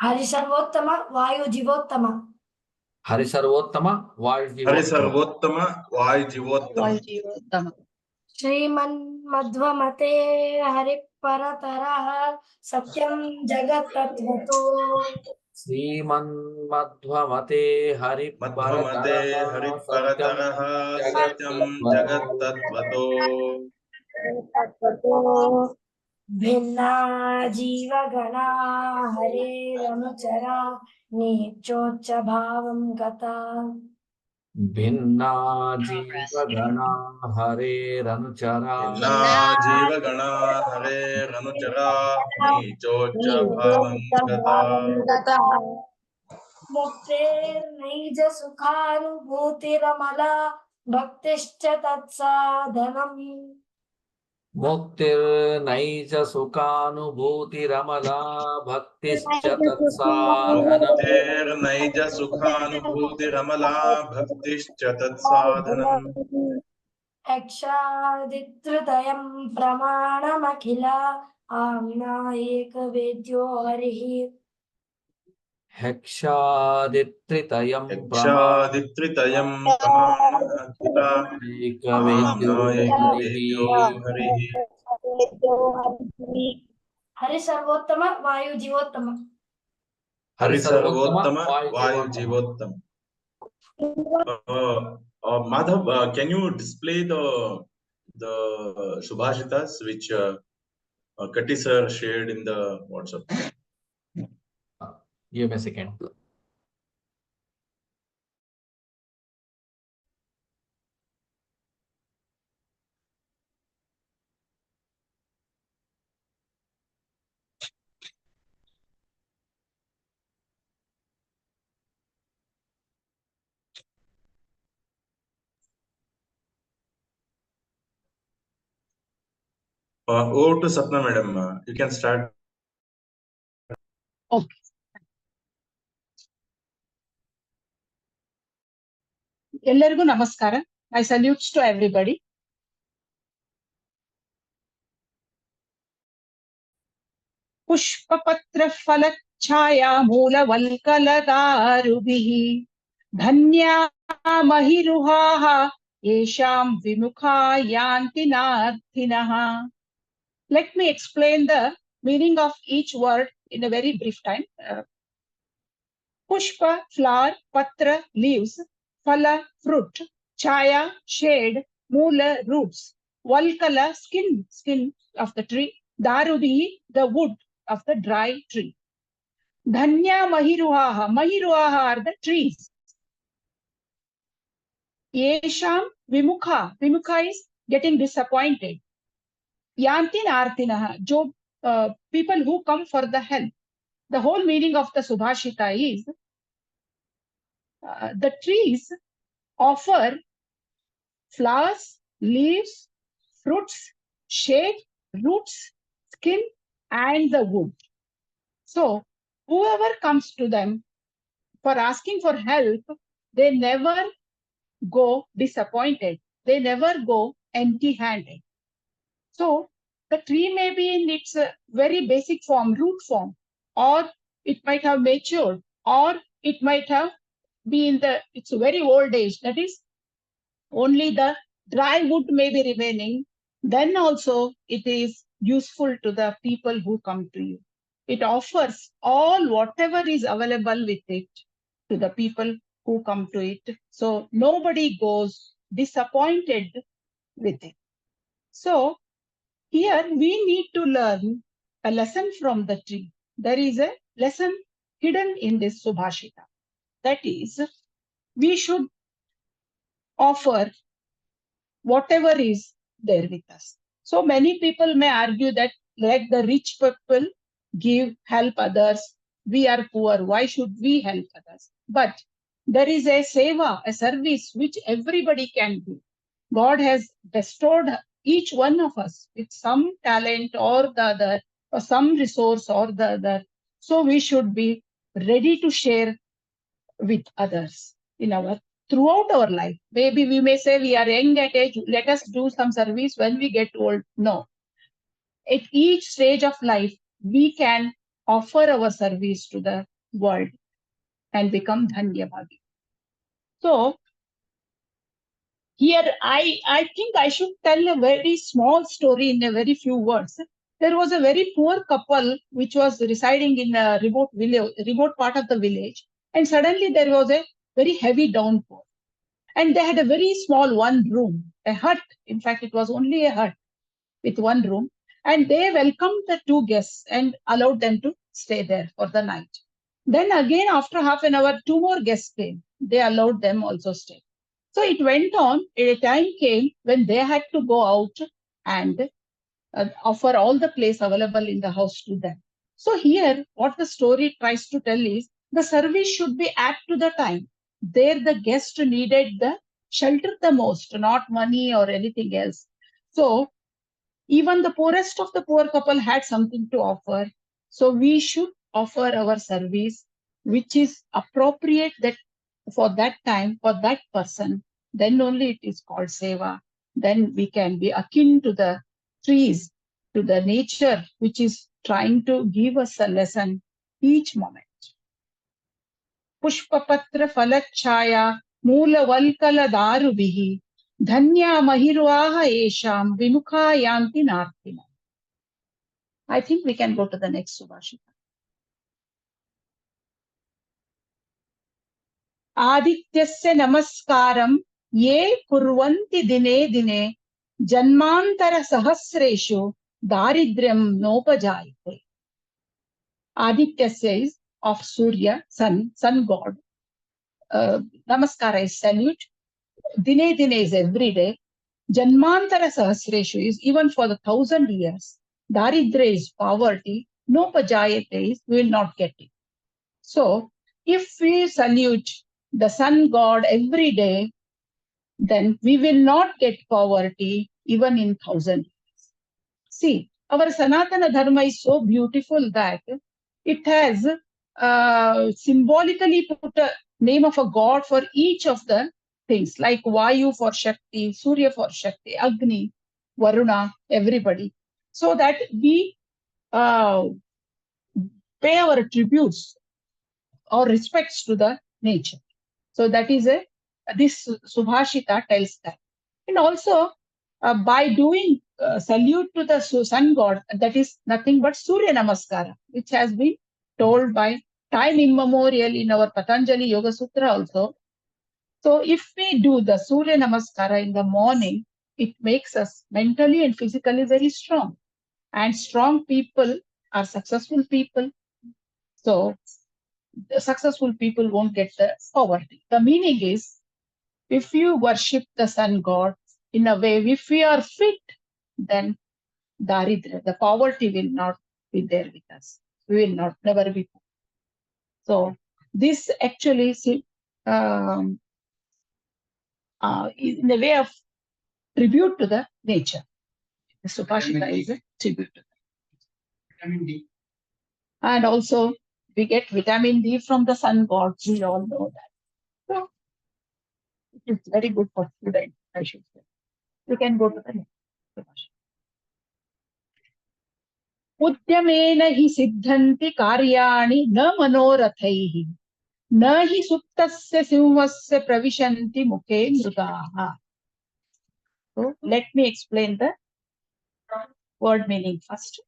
Hari Sarvottama Vayu Jivottama. Hari Sarvottama Vayu Hari Jivottama. Sarvottama Vayu Jivottama. Shriman Madhwa Mate Hari Parataraha Satyam Jagat Tattvato. Sriman Madhwa Mate Hari Parataraha Satyam Jagat Tattvato. Bhinna Jiva Gana Hare Ranuchara Nichocha Bhavam Gata. Bhinna Jiva Gana Hare Ranuchara. Bhinna Jiva Gana Hare Ranuchara Nichocha Bhavam Gata. Muktir Nija Sukhanubhuti Ramala Bhaktischa Tatsadhanam. Muktir Naija Sukhanubhuti Ramala Bhaktischa Tatsadhanam. Muktir Naija Sukhanubhuti Ramala Bhaktischa Tatsadhanam. Akshaditritayam Pramanamakhila Amna Ekavedyo Harihi. Hekshaditritayam Hekshaditritayam Pramanamakhila Amna Ekavedyo Harihi. Hari Sarvottama Vayu Jivottama. Hari Sarvottama Vayu Jivottama. Madhav, can you display the Subhashitas which Katti sir shared in the WhatsApp? Give me a second. Over to Sapna madam. You can start. Okay. Ellargu namaskara. My salutes to everybody. Pushpapatra falachaya moola valkaladarubihi dhanya mahiruhaha yesham vimukha yanti narthinaha. Let me explain the meaning of each word in a very brief time. Pushpa, flower, patra, leaves, phala, fruit, chaya, shade, moola, roots, valkala, skin of the tree, darubi, the wood of the dry tree. Dhanya mahiruhaha, mahiruhaha are the trees. Yesham vimukha, vimukha is getting disappointed. Yantin artinaha, people who come for the help. The whole meaning of the Subhashita is the trees offer flowers, leaves, fruits, shade, roots, skin, and the wood. So, whoever comes to them for asking for help, they never go disappointed. They never go empty-handed. So, the tree may be in its very basic form, root form, or it might have matured, or it might have been in its very old age. That is, only the dry wood may be remaining. Then also it is useful to the people who come to you. It offers all whatever is available with it to the people who come to it. So nobody goes disappointed with it. So here we need to learn a lesson from the tree. There is a lesson hidden in this Subhashita. That is, we should offer whatever is there with us. So many people may argue that let the rich people help others. We are poor. Why should we help others? But there is a seva, a service which everybody can do. God has bestowed each one of us with some talent or the other, or some resource or the other. So we should be ready to share with others throughout our life. Maybe we may say we are young at age, let us do some service when we get old. No. At each stage of life, we can offer our service to the world and become Dhanya Bhagi. So here I think I should tell a very small story in a very few words. There was a very poor couple which was residing in a remote part of the village, and suddenly there was a very heavy downpour. And they had a very small one room, a hut. In fact, it was only a hut with one room. And they welcomed the two guests and allowed them to stay there for the night. Then again, after half an hour, two more guests came. They allowed them also stay. So it went on. A time came when they had to go out and offer all the place available in the house to them. So here, what the story tries to tell is the service should be apt to the time. There, the guest needed the shelter the most, not money or anything else. So even the poorest of the poor couple had something to offer. So we should offer our service, which is appropriate that for that time, for that person. Then only it is called seva. Then we can be akin to the trees, to the nature, which is trying to give us a lesson each moment. Pushpapatra falachaya moola valkala darubihi dhanya mahirvaha esham vimukha yanti nartina. I think we can go to the next Subhashita. Adityasya namaskaram ye kurvanti dine dine janmantara sahasreshu daridryam nopajayate. Adityasya is of Surya, sun god. Namaskara is salute. Dine dine is every day. Janmantara sahasreshu is even for the 1,000 years. Daridra is poverty. Nopajayate is we will not get it. So if we salute the sun god every day, then we will not get poverty even in 1,000 years. See, our Sanatana Dharma is so beautiful that it has symbolically put a name of a god for each of the things, like Vayu for Shakti, Surya for Shakti, Agni, Varuna, everybody, so that we pay our tributes or respects to the nature. So that is this Subhashita tells that. And also by doing salute to the sun god, that is nothing but Surya Namaskara, which has been told by time immemorial in our Patanjali Yoga Sutra also. So if we do the Surya Namaskara in the morning, it makes us mentally and physically very strong. And strong people are successful people. So the successful people won't get the poverty. The meaning is, if you worship the sun god in a way, if we are fit, then daridra, the poverty will not be there with us. We will not, never be poor. So this actually is in a way of tribute to the nature. The Subhashita is a tribute to vitamin D. And also we get vitamin D from the sun god. We all know that. So it is very good for students, I should say. We can go to the next Subhashita. उद्यमेन हि सिद्धन्ति कार्याणि न मनोरथैः न हि सुप्तस्य सिंहस्य प्रविशन्ति मुखे मृगाः. So let me explain the word meaning first.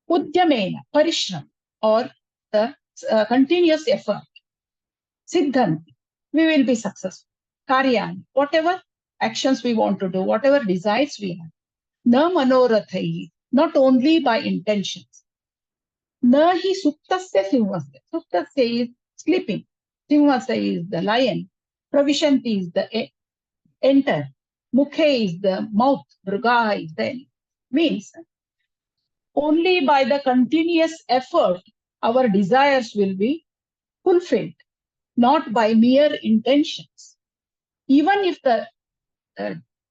Udyamena, parishram, or the continuous effort. Siddhanti, we will be successful. Karyani, whatever actions we want to do, whatever desires we have. Na manorathai, not only by intentions. Na hi suptasya simhasya. Suptasya is sleeping. Simhasya is the lion. Pravishanti is the enter. Mukhe is the mouth. Mrugaha is the enemy. Means only by the continuous effort our desires will be fulfilled, not by mere intentions. Even if the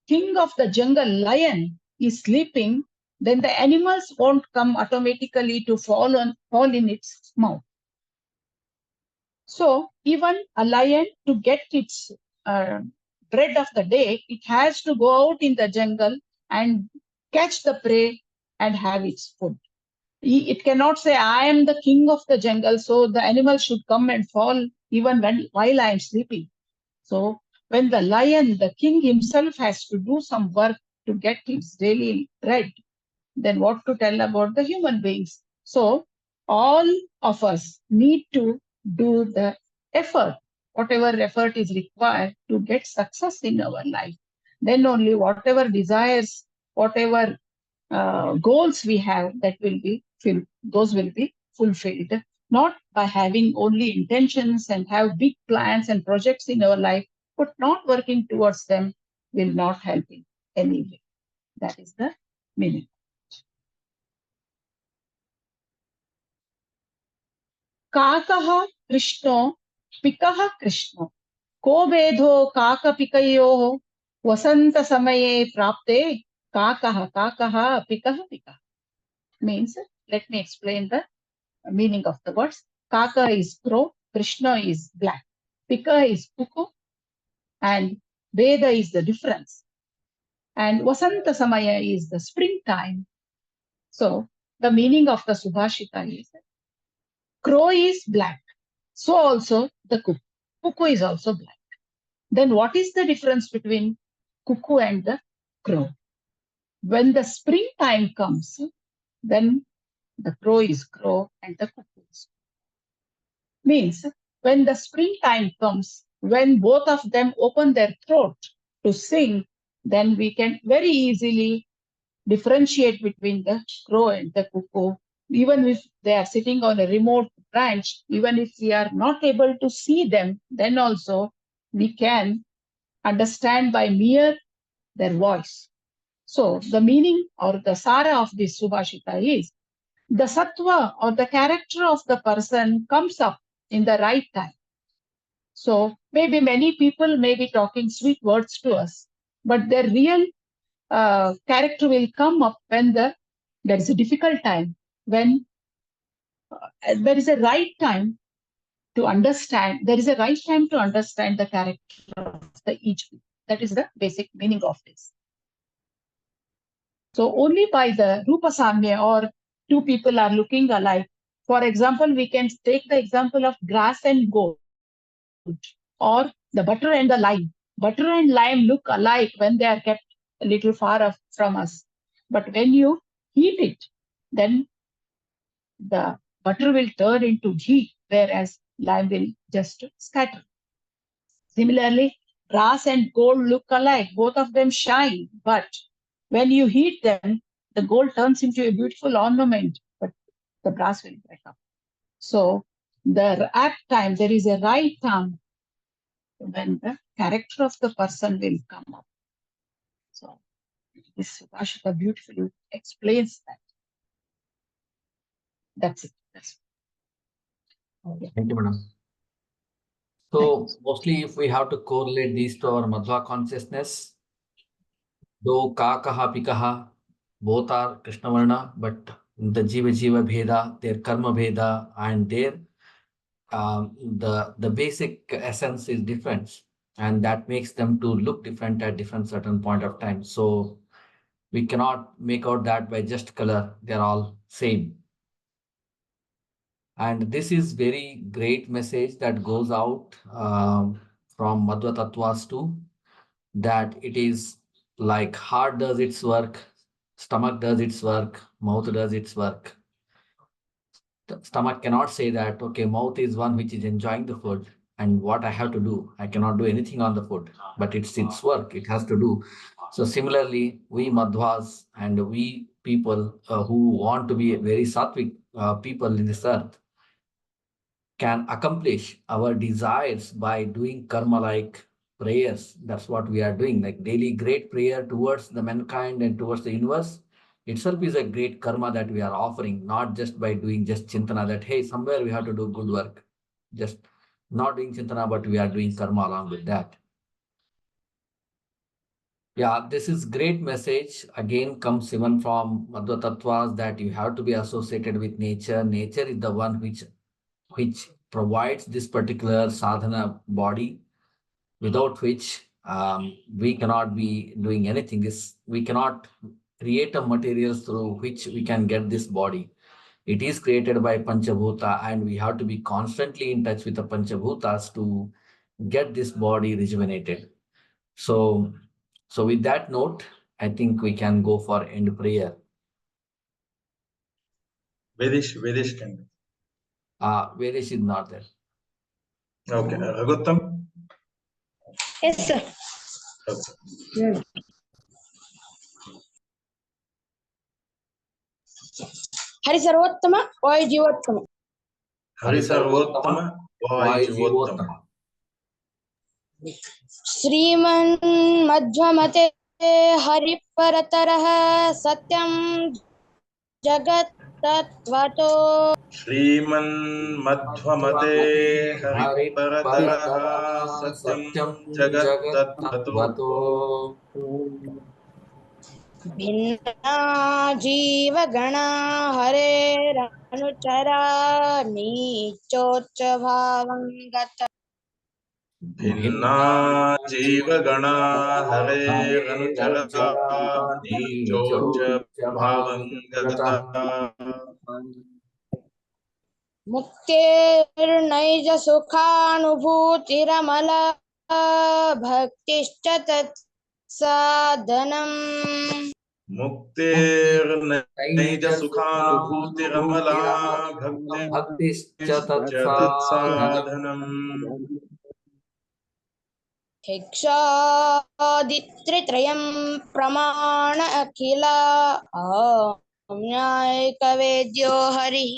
king of the jungle, lion, is sleeping, then the animals won't come automatically to fall in its mouth. So even a lion, to get its bread of the day, it has to go out in the jungle and catch the prey and have its food. It cannot say, I am the king of the jungle, so the animal should come and fall even while I am sleeping. So when the lion, the king himself, has to do some work to get his daily bread, then what to tell about the human beings? So all of us need to do the effort, whatever effort is required to get success in our life. Then only whatever desires, whatever goals we have, that will be those will be fulfilled. Not by having only intentions and have big plans and projects in our life, but not working towards them will not help in any way. That is the meaning. काकः कृष्णो पिकः कृष्णो को भेदो काकपिकयोः वसन्तसमये प्राप्ते काकः काकः पिकः पिकः. Means, let me explain the meaning of the words. Kaka is crow, Krishna is black, Pika is puku, and Veda is the difference. And Vasanta Samaya is the springtime. So the meaning of the Subhashita is crow is black. So also the cuckoo. Cuckoo is also black. Then what is the difference between cuckoo and the crow? When the springtime comes, then the crow is crow and the cuckoo is. Means when the springtime comes, when both of them open their throat to sing, then we can very easily differentiate between the crow and the cuckoo. Even if they are sitting on a remote branch, even if we are not able to see them, then also we can understand by mere their voice. So the meaning or the sara of this Subhashita is the sattva or the character of the person comes up in the right time. So maybe many people may be talking sweet words to us, but their real character will come up when there is a difficult time, when there is a right time to understand. There is a right time to understand the character of the each. That is the basic meaning of this. So only by the Rupa Samya, or two people are looking alike. For example, we can take the example of grass and gold, or the butter and the lime. Butter and lime look alike when they are kept a little far off from us. But when you heat it, then the butter will turn into ghee, whereas lime will just scatter. Similarly, brass and gold look alike. Both of them shine, but when you heat them, the gold turns into a beautiful ornament, but the brass will break up. So the apt time, there is a right time when the character of the person will come up. So this Subhashita beautifully explains that. That's it. That's it. Okay. Thank you, madam. So mostly if we have to correlate these to our Madhwa consciousness, though Kakaha, Pikaha, both are Krishna Varna, but the Jiva Jiva Bheda, their Karma Bheda, and their the basic essence is different, and that makes them to look different at different certain point of time. So we cannot make out that by just color. They're all same. And this is very great message that goes out from Madhva Tattvas too, that it is like heart does its work, stomach does its work, mouth does its work. The stomach cannot say that, okay, mouth is one which is enjoying the food, and what I have to do, I cannot do anything on the food, but it's its work, it has to do. So similarly, we Madhwas and we people who want to be very sattvic people in this earth can accomplish our desires by doing karma like prayers. That's what we are doing, like daily great prayer towards the mankind and towards the universe itself is a great karma that we are offering, not just by doing just chintana that, hey, somewhere we have to do good work. Just not doing chintana, but we are doing karma along with that. Yeah, this is great message. Again, comes even from Madhva Tattvas that you have to be associated with nature. Nature is the one which provides this particular sadhana body, without which we cannot be doing anything. We cannot create a material through which we can get this body. It is created by Panchabhuta, and we have to be constantly in touch with the Panchabhutas to get this body rejuvenated. So, with that note, I think we can go for end prayer. Vedish can. Vedesh is not there. Okay, Raghutam. Yes, sir. Okay. Hari Sarvottama, Vayu Jivottama. Hari Sarvottama, Vayu Jivottama. श्रीमन् मध्वमते हरिपरतरः सत्यं जगत्तत्त्वतो Shriman Madhwamate Hariparataraha Satyam Jagat Tattvato. भिन्ना जीवगणा हरेरनुचरा नीचोच्च भावं गता Bhinna Jiva Gana Hare Ranuchara Nichocha Bhavangata. मुक्तेर्नैज सुखानुभूतिरमला भक्तिश्च तत्साधनम् Muktir Naija Sukhanubhuti Ramala Bhakti Tatsadhanam. भिक्षादित्रित्रयं प्रमाण अखिला न्यायिकवेद्यो हरिः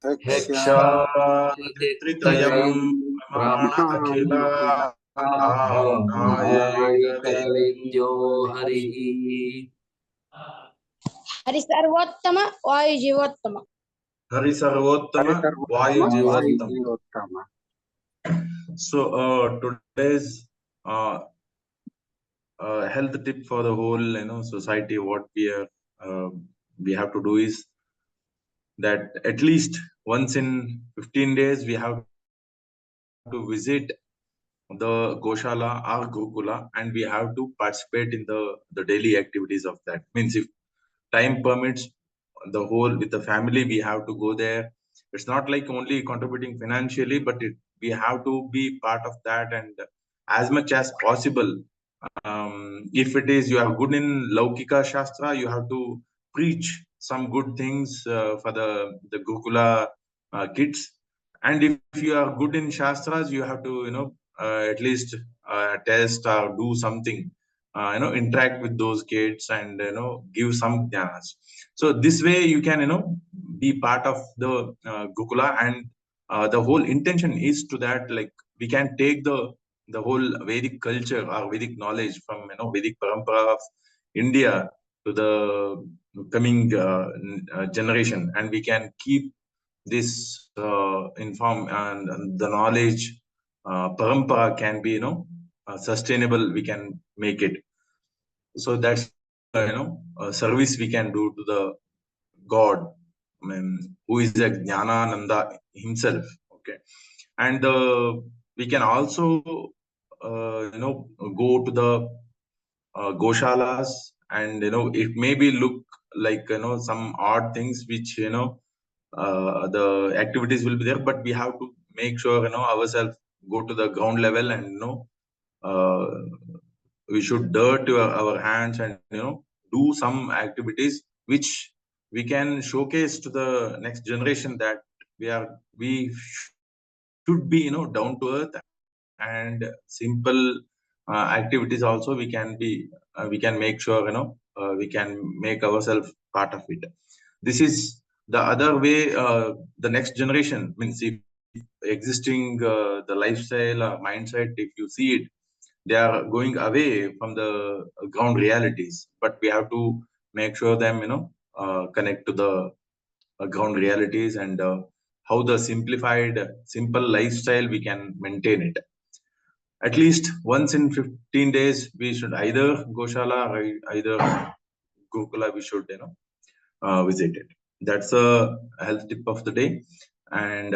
Heksha Pramana Akhila Nayika Harihi. Hari सर्वोत्तम वायु Jeevottam Hari Sarvottama Vayu Jivottama. So today's health tip for the whole society, what we have to do is that at least once in 15 days we have to visit the Goshala or Gokula, and we have to participate in the daily activities of that. Means if time permits, the whole with the family we have to go there. It's not like only contributing financially, but we have to be part of that, and as much as possible, if it is you are good in Laukika Shastra, you have to preach some good things for the Gokula kids. And if you are good in Shastras, you have to at least test or do something, interact with those kids and give some jnanas. So this way you can be part of the Gokula, and the whole intention is to that, like, we can take the whole Vedic culture or Vedic knowledge from Vedic parampara of India to the coming generation, and we can keep this inform, and the knowledge parampara can be sustainable. We can make it. So that's a service we can do to the God, who is a Jnanananda himself. Okay, and we can also go to the Goshalas, and it may be look like some odd things which the activities will be there, but we have to make sure ourselves go to the ground level, and we should dirt our hands, and do some activities which we can showcase to the next generation that we should be down to earth, and simple activities also we can make sure we can make ourselves part of it. This is the other way. The next generation, means if existing the lifestyle or mindset, if you see it, they are going away from the ground realities, but we have to make sure them connect to the ground realities, and how the simple lifestyle we can maintain it. At least once in 15 days we should either Goshala or either Gokula, we should visit it. That's a health tip of the day. And